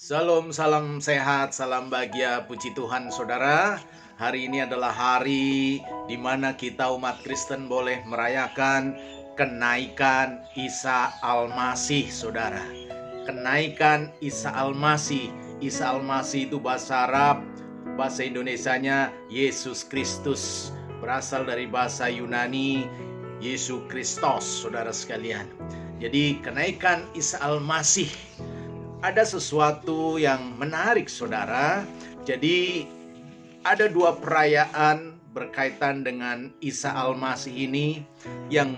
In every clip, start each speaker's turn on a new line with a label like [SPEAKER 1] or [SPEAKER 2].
[SPEAKER 1] Salam, salam sehat, salam bahagia, puji Tuhan saudara. Hari ini adalah hari di mana kita umat Kristen boleh merayakan kenaikan Isa Al-Masih saudara. Kenaikan Isa Al-Masih. Isa Al-Masih itu bahasa Arab, bahasa Indonesianya Yesus Kristus. Berasal dari bahasa Yunani Yesus Kristos saudara sekalian. Jadi kenaikan Isa Al-Masih, ada sesuatu yang menarik saudara. Jadi ada dua perayaan berkaitan dengan Isa Al-Masih ini yang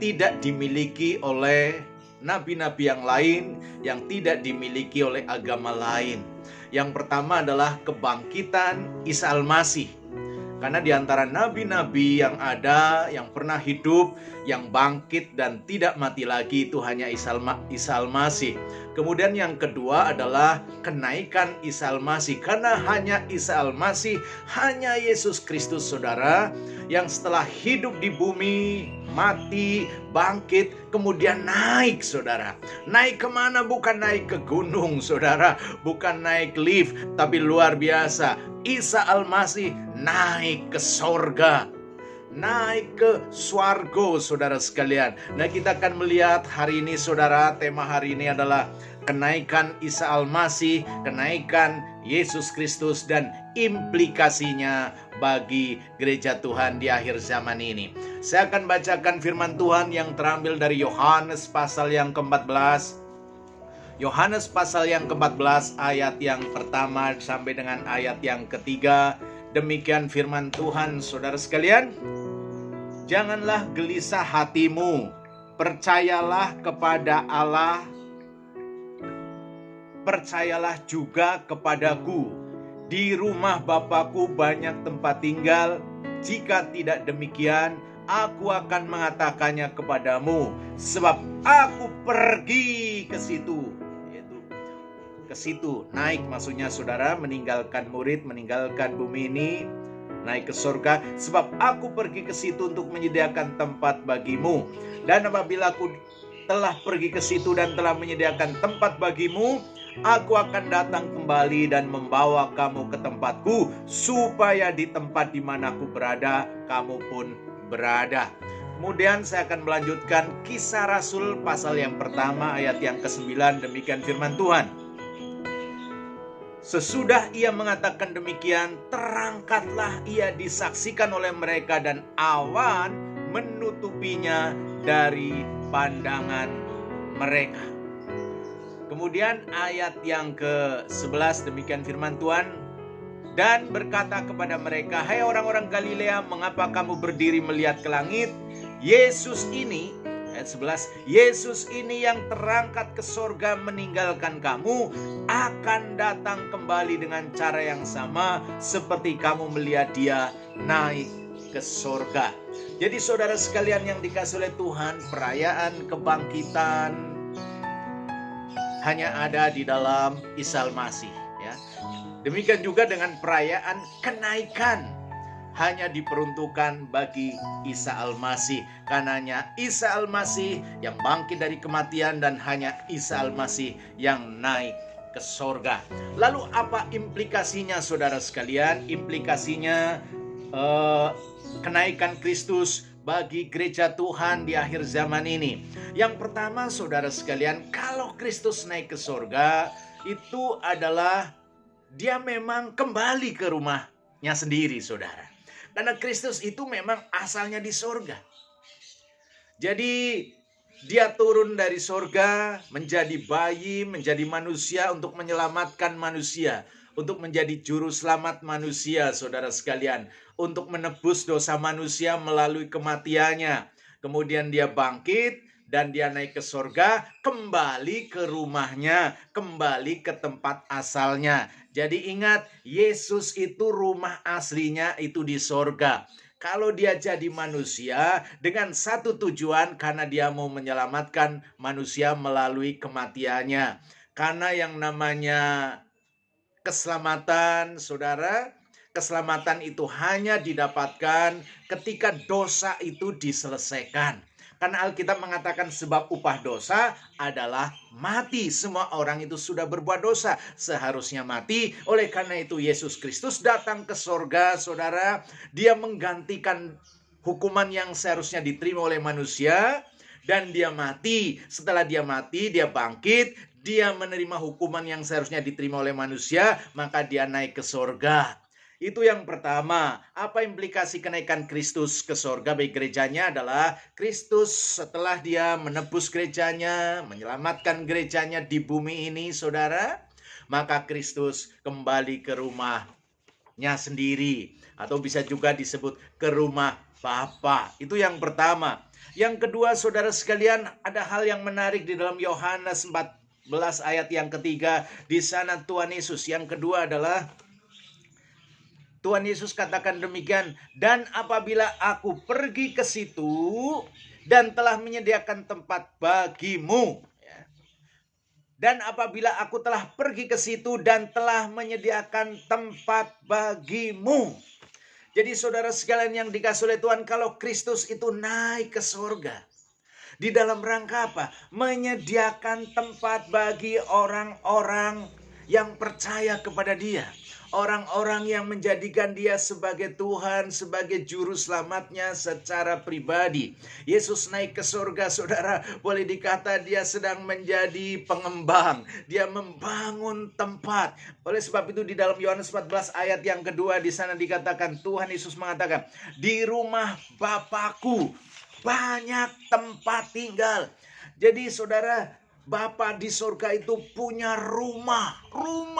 [SPEAKER 1] tidak dimiliki oleh nabi-nabi yang lain, yang tidak dimiliki oleh agama lain. Yang pertama adalah kebangkitan Isa Al-Masih. Karena di antara nabi-nabi yang ada, yang pernah hidup, yang bangkit dan tidak mati lagi, itu hanya Isa Al-Masih. Kemudian yang kedua adalah kenaikan Isa Al-Masih. Karena hanya Isa Al-Masih, hanya Yesus Kristus saudara, yang setelah hidup di bumi, mati, bangkit, kemudian naik saudara. Naik kemana? Bukan naik ke gunung saudara, bukan naik lift, tapi luar biasa. Isa Al-Masih naik ke sorga, naik ke swargo saudara sekalian. Nah, kita akan melihat hari ini saudara, tema hari ini adalah kenaikan Isa Al-Masih, kenaikan Yesus Kristus dan implikasinya bagi gereja Tuhan di akhir zaman ini. Saya akan bacakan firman Tuhan yang terambil dari Yohanes pasal yang ke-14. Yohanes pasal yang ke-14 ayat yang pertama sampai dengan ayat yang ketiga. Demikian firman Tuhan saudara sekalian. Janganlah gelisah hatimu, percayalah kepada Allah, percayalah juga kepadaku. Di rumah Bapakku banyak tempat tinggal. Jika tidak demikian, aku akan mengatakannya kepadamu, sebab aku pergi ke situ. Ke situ, naik maksudnya saudara, meninggalkan murid, meninggalkan bumi ini, naik ke surga. Sebab aku pergi ke situ untuk menyediakan tempat bagimu. Dan apabila aku telah pergi ke situ dan telah menyediakan tempat bagimu, aku akan datang kembali dan membawa kamu ke tempatku, supaya di tempat di mana aku berada, kamu pun berada. Kemudian saya akan melanjutkan Kisah Rasul pasal yang pertama ayat yang ke-9. Demikian firman Tuhan. Sesudah ia mengatakan demikian, terangkatlah ia disaksikan oleh mereka dan awan menutupinya dari pandangan mereka. Kemudian ayat yang ke-11 demikian firman Tuhan. Dan berkata kepada mereka, hai orang-orang Galilea, mengapa kamu berdiri melihat ke langit? Yesus ini, ayat 11, Yesus ini yang terangkat ke sorga meninggalkan kamu, akan datang kembali dengan cara yang sama seperti kamu melihat dia naik ke sorga. Jadi saudara sekalian yang dikasihi oleh Tuhan, perayaan kebangkitan hanya ada di dalam Isa Al-Masih, ya. Demikian juga dengan perayaan kenaikan hanya diperuntukkan bagi Isa Al-Masih. Karenanya Isa Al-Masih yang bangkit dari kematian dan hanya Isa Al-Masih yang naik ke sorga. Lalu apa implikasinya saudara sekalian? Implikasinya kenaikan Kristus bagi gereja Tuhan di akhir zaman ini. Yang pertama saudara sekalian, kalau Kristus naik ke sorga, itu adalah dia memang kembali ke rumahnya sendiri saudara. Karena Kristus itu memang asalnya di sorga. Jadi dia turun dari sorga menjadi bayi, menjadi manusia untuk menyelamatkan manusia. Untuk menjadi juru selamat manusia saudara sekalian. Untuk menebus dosa manusia melalui kematiannya. Kemudian dia bangkit dan dia naik ke sorga, kembali ke rumahnya, kembali ke tempat asalnya. Jadi ingat, Yesus itu rumah aslinya itu di sorga. Kalau dia jadi manusia dengan satu tujuan, karena dia mau menyelamatkan manusia melalui kematiannya. Karena yang namanya keselamatan, saudara, keselamatan itu hanya didapatkan ketika dosa itu diselesaikan. Karena Alkitab mengatakan sebab upah dosa adalah mati. Semua orang itu sudah berbuat dosa, seharusnya mati. Oleh karena itu Yesus Kristus datang ke sorga, saudara. Dia menggantikan hukuman yang seharusnya diterima oleh manusia. Dan dia mati. Setelah dia mati, dia bangkit. Dia menerima hukuman yang seharusnya diterima oleh manusia. Maka dia naik ke sorga. Itu yang pertama. Apa implikasi kenaikan Kristus ke sorga bagi gerejanya adalah Kristus setelah dia menebus gerejanya, menyelamatkan gerejanya di bumi ini, saudara, maka Kristus kembali ke rumahnya sendiri, atau bisa juga disebut ke rumah Bapa. Itu yang pertama. Yang kedua, saudara sekalian, ada hal yang menarik di dalam Yohanes 14 ayat yang ketiga. Di sana Tuhan Yesus, yang kedua adalah Tuhan Yesus katakan demikian, dan apabila aku pergi ke situ dan telah menyediakan tempat bagimu. Dan apabila aku telah pergi ke situ dan telah menyediakan tempat bagimu. Jadi saudara sekalian yang dikasihi oleh Tuhan, kalau Kristus itu naik ke surga, di dalam rangka apa? Menyediakan tempat bagi orang-orang yang percaya kepada dia. Orang-orang yang menjadikan dia sebagai Tuhan, sebagai juru selamatnya secara pribadi. Yesus naik ke surga, saudara, boleh dikata dia sedang menjadi pengembang. Dia membangun tempat. Oleh sebab itu di dalam Yohanes 14 ayat yang kedua, di sana dikatakan, Tuhan Yesus mengatakan, di rumah Bapakku banyak tempat tinggal. Jadi saudara, Bapa di surga itu punya rumah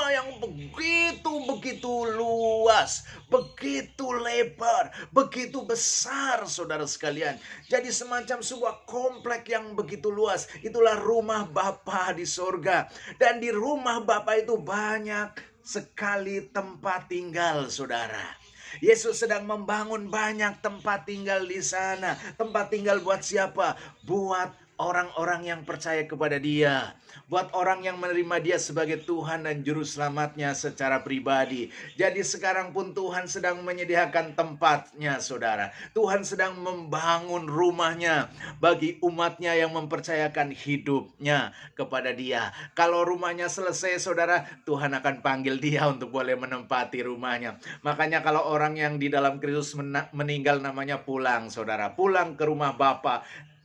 [SPEAKER 1] yang begitu luas, begitu lebar, begitu besar, saudara sekalian. Jadi semacam sebuah komplek yang begitu luas. Itulah rumah Bapa di surga. Dan di rumah Bapa itu banyak sekali tempat tinggal, saudara. Yesus sedang membangun banyak tempat tinggal di sana. Tempat tinggal buat siapa? Buat orang-orang yang percaya kepada dia. Buat orang yang menerima dia sebagai Tuhan dan Juru Selamatnya secara pribadi. Jadi sekarang pun Tuhan sedang menyediakan tempatnya, saudara. Tuhan sedang membangun rumahnya bagi umatnya yang mempercayakan hidupnya kepada dia. Kalau rumahnya selesai, saudara, Tuhan akan panggil dia untuk boleh menempati rumahnya. Makanya kalau orang yang di dalam Kristus meninggal namanya pulang, saudara. Pulang ke rumah Bapa,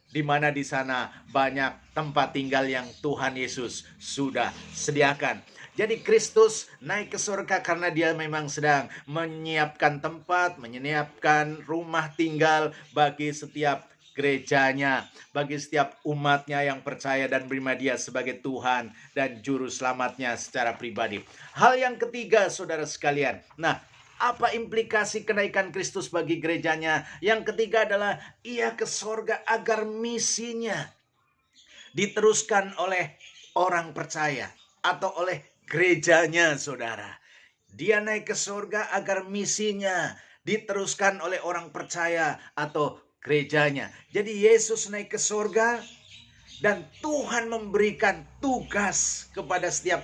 [SPEAKER 1] di mana di sana banyak tempat tinggal yang Tuhan Yesus sudah sediakan. Jadi Kristus naik ke surga karena dia memang sedang menyiapkan tempat, menyiapkan rumah tinggal bagi setiap gerejanya, bagi setiap umatnya yang percaya dan menerima dia sebagai Tuhan dan Juru Selamatnya secara pribadi. Hal yang ketiga, saudara sekalian. Apa implikasi kenaikan Kristus bagi gerejanya? Yang ketiga adalah ia ke sorga agar misinya diteruskan oleh orang percaya atau oleh gerejanya, saudara. Dia naik ke sorga agar misinya diteruskan oleh orang percaya atau gerejanya. Jadi Yesus naik ke sorga dan Tuhan memberikan tugas kepada setiap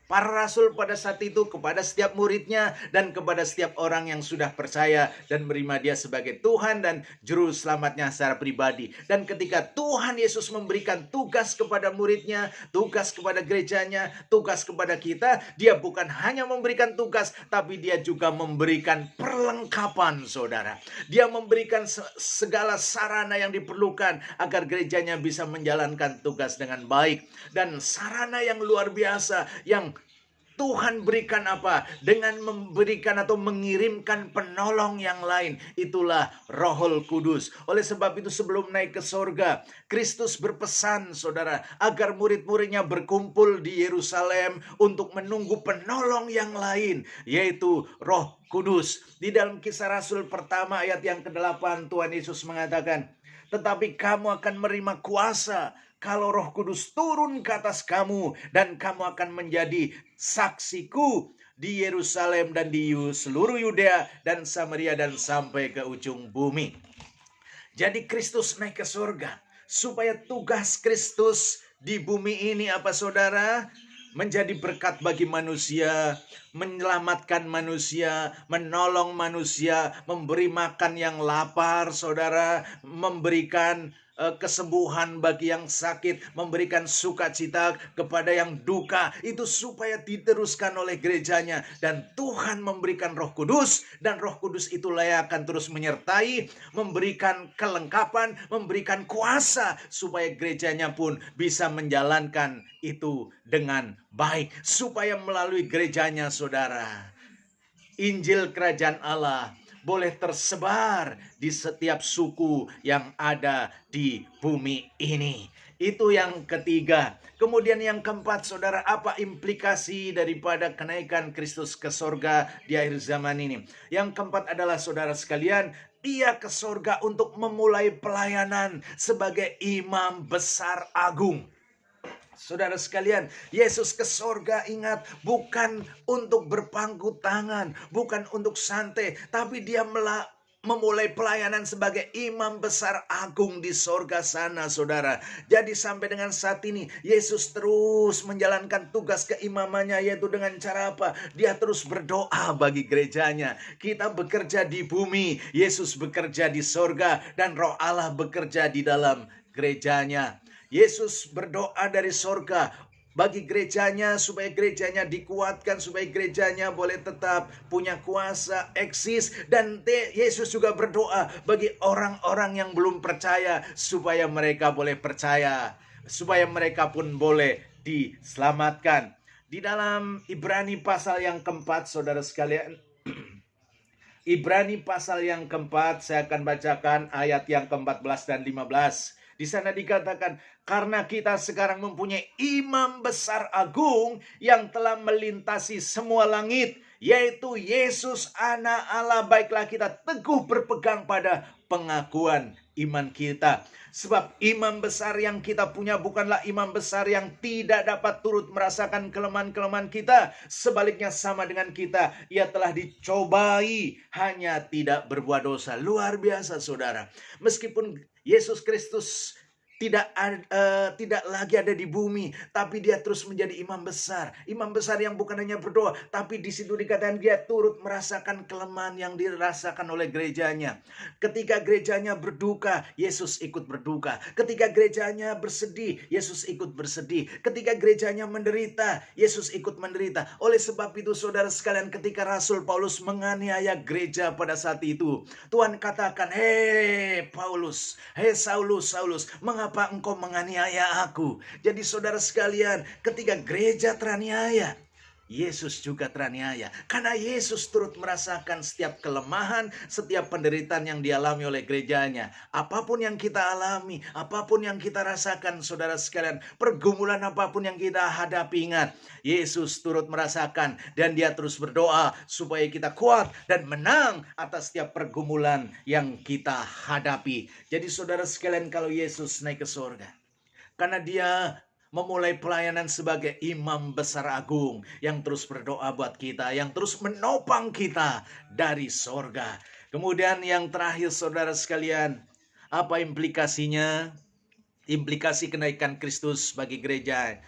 [SPEAKER 1] para rasul pada saat itu, kepada setiap muridnya dan kepada setiap orang yang sudah percaya dan menerima dia sebagai Tuhan dan Juru Selamatnya secara pribadi. Dan ketika Tuhan Yesus memberikan tugas kepada muridnya, tugas kepada gerejanya, tugas kepada kita, dia bukan hanya memberikan tugas, tapi dia juga memberikan perlengkapan, saudara. Dia memberikan segala sarana yang diperlukan agar gerejanya bisa menjalankan tugas dengan baik. Dan sarana yang luar biasa yang Tuhan berikan apa? Dengan memberikan atau mengirimkan penolong yang lain. Itulah Roh Kudus. Oleh sebab itu sebelum naik ke sorga, Kristus berpesan, saudara, agar murid-muridnya berkumpul di Yerusalem untuk menunggu penolong yang lain, yaitu Roh Kudus. Di dalam Kisah Rasul pertama ayat yang ke-8, Tuhan Yesus mengatakan, tetapi kamu akan menerima kuasa kalau Roh Kudus turun ke atas kamu, dan kamu akan menjadi saksiku di Yerusalem dan di seluruh Yudea dan Samaria dan sampai ke ujung bumi. Jadi Kristus naik ke surga supaya tugas Kristus di bumi ini apa, saudara? Menjadi berkat bagi manusia, menyelamatkan manusia, menolong manusia, memberi makan yang lapar, saudara, memberikan kesembuhan bagi yang sakit, memberikan sukacita kepada yang duka, itu supaya diteruskan oleh gerejanya. Dan Tuhan memberikan Roh Kudus, dan Roh Kudus itulah yang akan terus menyertai, memberikan kelengkapan, memberikan kuasa, supaya gerejanya pun bisa menjalankan itu dengan baik, supaya melalui gerejanya, saudara, Injil Kerajaan Allah boleh tersebar di setiap suku yang ada di bumi ini. Itu yang ketiga. Kemudian yang keempat, saudara, apa implikasi daripada kenaikan Kristus ke sorga di akhir zaman ini? Yang keempat adalah, saudara sekalian, Ia ke sorga untuk memulai pelayanan sebagai imam besar agung. Saudara sekalian, Yesus ke sorga, ingat, bukan untuk berpangku tangan, bukan untuk santai, tapi dia memulai pelayanan sebagai imam besar agung di sorga sana, saudara. Jadi sampai dengan saat ini, Yesus terus menjalankan tugas keimamannya, yaitu dengan cara apa? Dia terus berdoa bagi gerejanya. Kita bekerja di bumi, Yesus bekerja di sorga, dan Roh Allah bekerja di dalam gerejanya. Yesus berdoa dari sorga bagi gerejanya, supaya gerejanya dikuatkan, supaya gerejanya boleh tetap punya kuasa, eksis. Dan Yesus juga berdoa bagi orang-orang yang belum percaya, supaya mereka boleh percaya, supaya mereka pun boleh diselamatkan. Di dalam Ibrani pasal yang keempat, saudara sekalian, Ibrani pasal yang keempat, saya akan bacakan ayat yang ke-14 dan 15. Di sana dikatakan, karena kita sekarang mempunyai imam besar agung yang telah melintasi semua langit, yaitu Yesus Anak Allah, baiklah kita teguh berpegang pada pengakuan iman kita. Sebab imam besar yang kita punya bukanlah imam besar yang tidak dapat turut merasakan kelemahan-kelemahan kita. Sebaliknya sama dengan kita, ia telah dicobai, hanya tidak berbuat dosa. Luar biasa, saudara. Meskipun Yesus Kristus tidak lagi ada di bumi, tapi dia terus menjadi imam besar yang bukan hanya berdoa, tapi di situ dikatakan dia turut merasakan kelemahan yang dirasakan oleh gerejanya. Ketika gerejanya berduka, Yesus ikut berduka. Ketika gerejanya bersedih, Yesus ikut bersedih. Ketika gerejanya menderita, Yesus ikut menderita. Oleh sebab itu, saudara sekalian, ketika Rasul Paulus menganiaya gereja pada saat itu, Tuhan katakan, "Hei Paulus, hei Saulus, mengapa engkau menganiaya aku?" Jadi saudara sekalian, ketika gereja teraniaya, Yesus juga teraniaya. Karena Yesus turut merasakan setiap kelemahan, setiap penderitaan yang dialami oleh gerejanya. Apapun yang kita alami, apapun yang kita rasakan, saudara sekalian, pergumulan apapun yang kita hadapi, ingat, Yesus turut merasakan, dan dia terus berdoa supaya kita kuat dan menang atas setiap pergumulan yang kita hadapi. Jadi saudara sekalian, kalau Yesus naik ke surga, karena dia memulai pelayanan sebagai imam besar agung yang terus berdoa buat kita, yang terus menopang kita dari sorga. Kemudian yang terakhir, saudara sekalian, apa implikasinya? Implikasi kenaikan Kristus bagi gereja.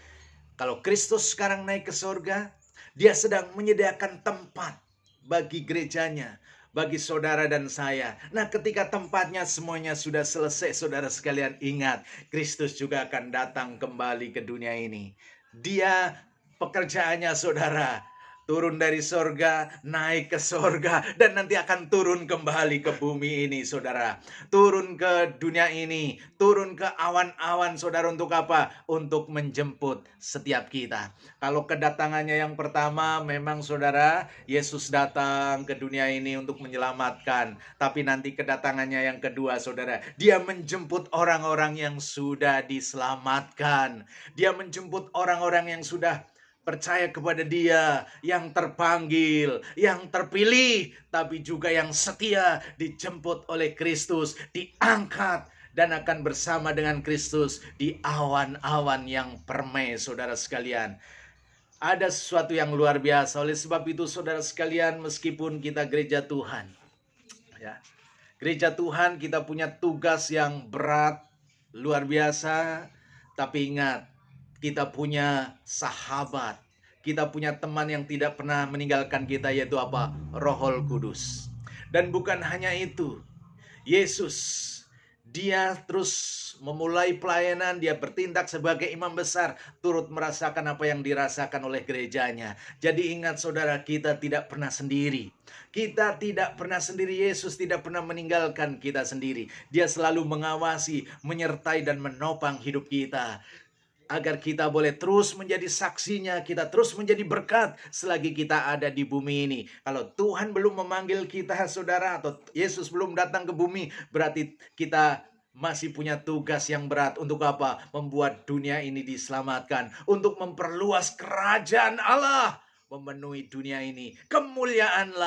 [SPEAKER 1] Kalau Kristus sekarang naik ke sorga, dia sedang menyediakan tempat bagi gerejanya, bagi saudara dan saya. Nah, ketika tempatnya semuanya sudah selesai, saudara sekalian, ingat, Kristus juga akan datang kembali ke dunia ini. Dia, pekerjaannya, saudara, turun dari sorga, naik ke sorga, dan nanti akan turun kembali ke bumi ini, saudara. Turun ke dunia ini, turun ke awan-awan, saudara, untuk apa? Untuk menjemput setiap kita. Kalau kedatangannya yang pertama, memang saudara, Yesus datang ke dunia ini untuk menyelamatkan. Tapi nanti kedatangannya yang kedua, saudara, dia menjemput orang-orang yang sudah diselamatkan. Dia menjemput orang-orang yang sudah percaya kepada dia, yang terpanggil, yang terpilih, tapi juga yang setia, dijemput oleh Kristus, diangkat, dan akan bersama dengan Kristus di awan-awan yang permai, saudara sekalian. Ada sesuatu yang luar biasa. Oleh sebab itu, saudara sekalian, meskipun kita gereja Tuhan, ya, gereja Tuhan, kita punya tugas yang berat, luar biasa, tapi ingat, kita punya sahabat, kita punya teman yang tidak pernah meninggalkan kita, yaitu apa? Roh Kudus. Dan bukan hanya itu, Yesus, Dia terus memulai pelayanan, dia bertindak sebagai imam besar, turut merasakan apa yang dirasakan oleh gerejanya. Jadi ingat saudara, kita tidak pernah sendiri. Kita tidak pernah sendiri, Yesus tidak pernah meninggalkan kita sendiri. Dia selalu mengawasi, menyertai dan menopang hidup kita. Agar kita boleh terus menjadi saksinya, kita terus menjadi berkat selagi kita ada di bumi ini. Kalau Tuhan belum memanggil kita, saudara, atau Yesus belum datang ke bumi, berarti kita masih punya tugas yang berat. Untuk apa? Membuat dunia ini diselamatkan. Untuk memperluas kerajaan Allah memenuhi dunia ini. Kemuliaan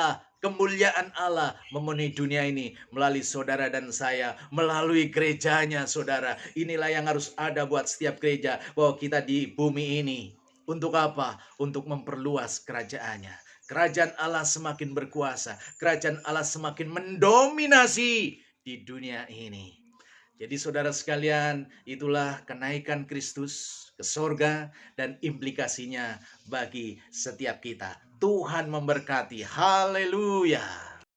[SPEAKER 1] Allah memenuhi dunia ini melalui saudara dan saya, melalui gerejanya, saudara. Inilah yang harus ada buat setiap gereja, bahwa kita di bumi ini. Untuk apa? Untuk memperluas kerajaannya. Kerajaan Allah semakin berkuasa. Kerajaan Allah semakin mendominasi di dunia ini. Jadi saudara sekalian, itulah kenaikan Kristus ke sorga dan implikasinya bagi setiap kita. Tuhan memberkati. Haleluya.